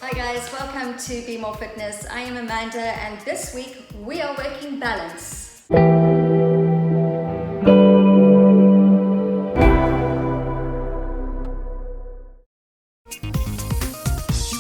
Hi guys, welcome to Be More Fitness. I am Amanda and this week we are working balance. You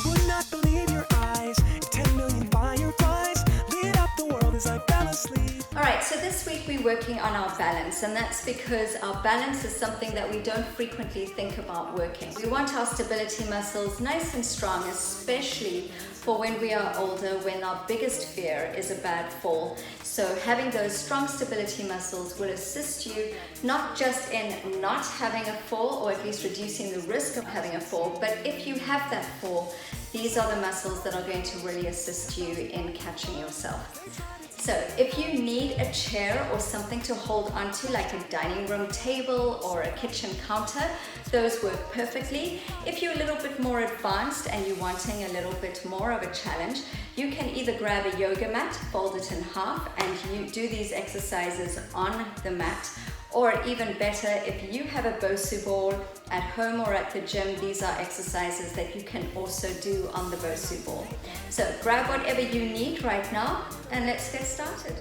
would not believe your eyes. 10 million fireflies lit up the world as I fell asleep. Alright, so this week we're working on our balance, and that's because our balance is something that we don't frequently think about working. We want our stability muscles nice and strong, especially for when we are older, when our biggest fear is a bad fall. So having those strong stability muscles will assist you not just in not having a fall, or at least reducing the risk of having a fall, but if you have that fall, these are the muscles that are going to really assist you in catching yourself. So if you need a chair or something to hold onto, like a dining room table or a kitchen counter, those work perfectly. If you're a little bit more advanced and you're wanting a little bit more of a challenge, you can either grab a yoga mat, fold it in half, and you do these exercises on the mat. Or even better, if you have a BOSU ball at home or at the gym, these are exercises that you can also do on the BOSU ball. So grab whatever you need right now and let's get started.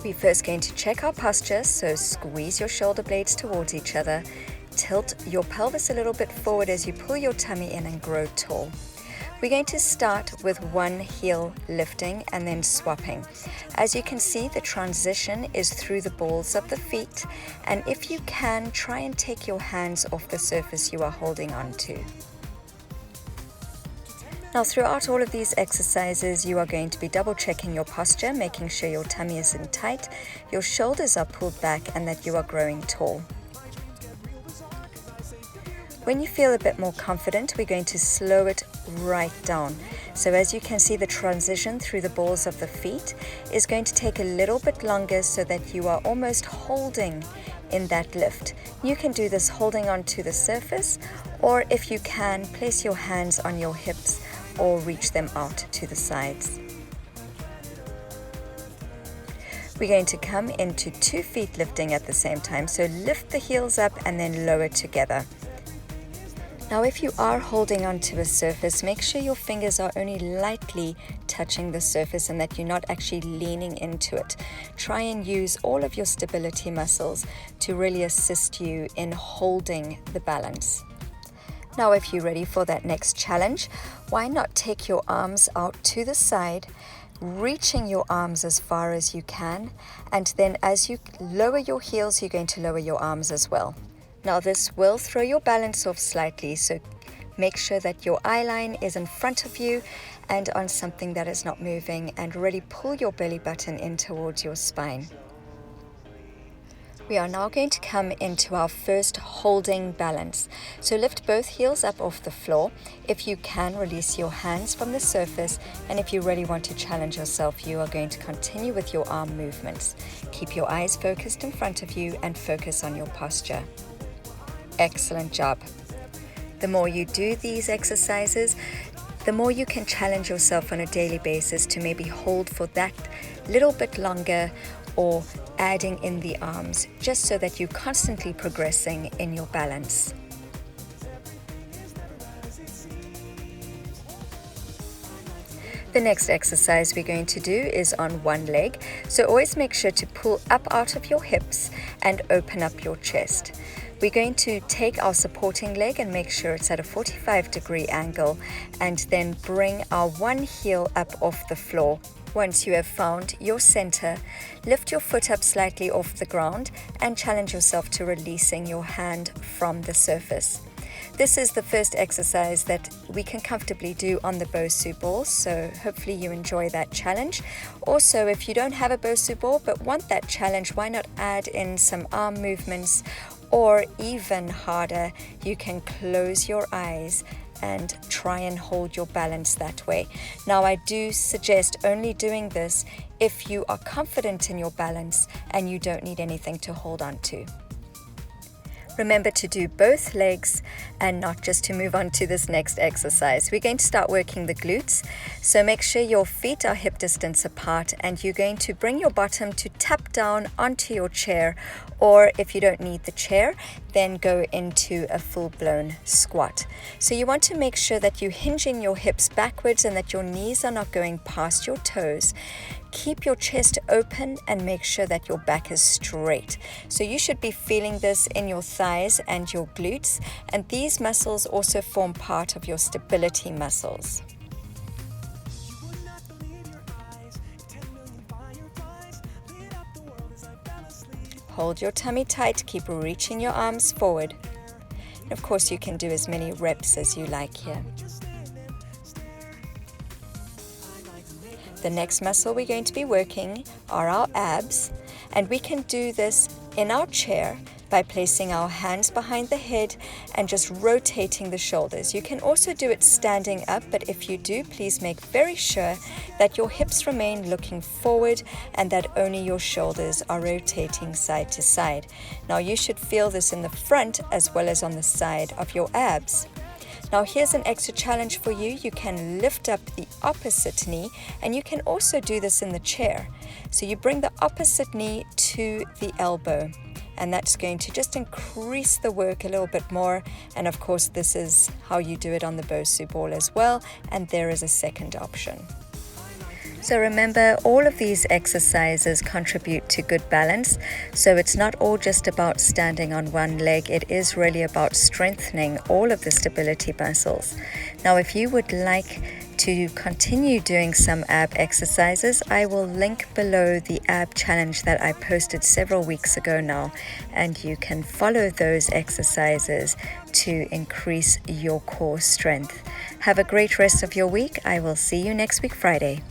We're first going to check our posture, so squeeze your shoulder blades towards each other. Tilt your pelvis a little bit forward as you pull your tummy in and grow tall. We're going to start with one heel lifting and then swapping. As you can see, the transition is through the balls of the feet, and if you can, try and take your hands off the surface you are holding on to. Now, throughout all of these exercises, you are going to be double checking your posture, making sure your tummy isn't tight, your shoulders are pulled back, and that you are growing tall. When you feel a bit more confident, we're going to slow it right down. So as you can see, the transition through the balls of the feet is going to take a little bit longer so that you are almost holding in that lift. You can do this holding onto the surface, or if you can, place your hands on your hips or reach them out to the sides. We're going to come into 2 feet lifting at the same time. So lift the heels up and then lower together. Now, if you are holding onto a surface, make sure your fingers are only lightly touching the surface and that you're not actually leaning into it. Try and use all of your stability muscles to really assist you in holding the balance. Now, if you're ready for that next challenge, why not take your arms out to the side, reaching your arms as far as you can, and then as you lower your heels, you're going to lower your arms as well. Now, this will throw your balance off slightly, so make sure that your eye line is in front of you and on something that is not moving, and really pull your belly button in towards your spine. We are now going to come into our first holding balance. So lift both heels up off the floor. If you can, release your hands from the surface, and if you really want to challenge yourself, you are going to continue with your arm movements. Keep your eyes focused in front of you and focus on your posture. Excellent job. The more you do these exercises, the more you can challenge yourself on a daily basis to maybe hold for that little bit longer, or adding in the arms, just so that you're constantly progressing in your balance. The next exercise we're going to do is on one leg. So always make sure to pull up out of your hips and open up your chest. We're going to take our supporting leg and make sure it's at a 45-degree angle, and then bring our one heel up off the floor. Once you have found your center, lift your foot up slightly off the ground and challenge yourself to releasing your hand from the surface. This is the first exercise that we can comfortably do on the BOSU ball, so hopefully you enjoy that challenge. Also, if you don't have a BOSU ball but want that challenge, why not add in some arm movements, or even harder, you can close your eyes and try and hold your balance that way. Now, I do suggest only doing this if you are confident in your balance and you don't need anything to hold on to. Remember to do both legs and not just to move on to this next exercise. We're going to start working the glutes. So make sure your feet are hip distance apart and you're going to bring your bottom to tap down onto your chair, or if you don't need the chair, then go into a full-blown squat. So you want to make sure that you're hinging your hips backwards and that your knees are not going past your toes. Keep your chest open and make sure that your back is straight. So you should be feeling this in your thighs and your glutes, and these muscles also form part of your stability muscles. Hold your tummy tight, keep reaching your arms forward. And of course you can do as many reps as you like here. The next muscle we're going to be working are our abs, and we can do this in our chair by placing our hands behind the head and just rotating the shoulders. You can also do it standing up, but if you do, please make very sure that your hips remain looking forward and that only your shoulders are rotating side to side. Now you should feel this in the front as well as on the side of your abs. Now here's an extra challenge for you. You can lift up the opposite knee, and you can also do this in the chair. So you bring the opposite knee to the elbow, and that's going to just increase the work a little bit more. And of course this is how you do it on the BOSU ball as well, and there is a second option. So remember, all of these exercises contribute to good balance. So it's not all just about standing on one leg. It is really about strengthening all of the stability muscles. Now, if you would like to continue doing some ab exercises, I will link below the ab challenge that I posted several weeks ago now, and you can follow those exercises to increase your core strength. Have a great rest of your week. I will see you next week, Friday.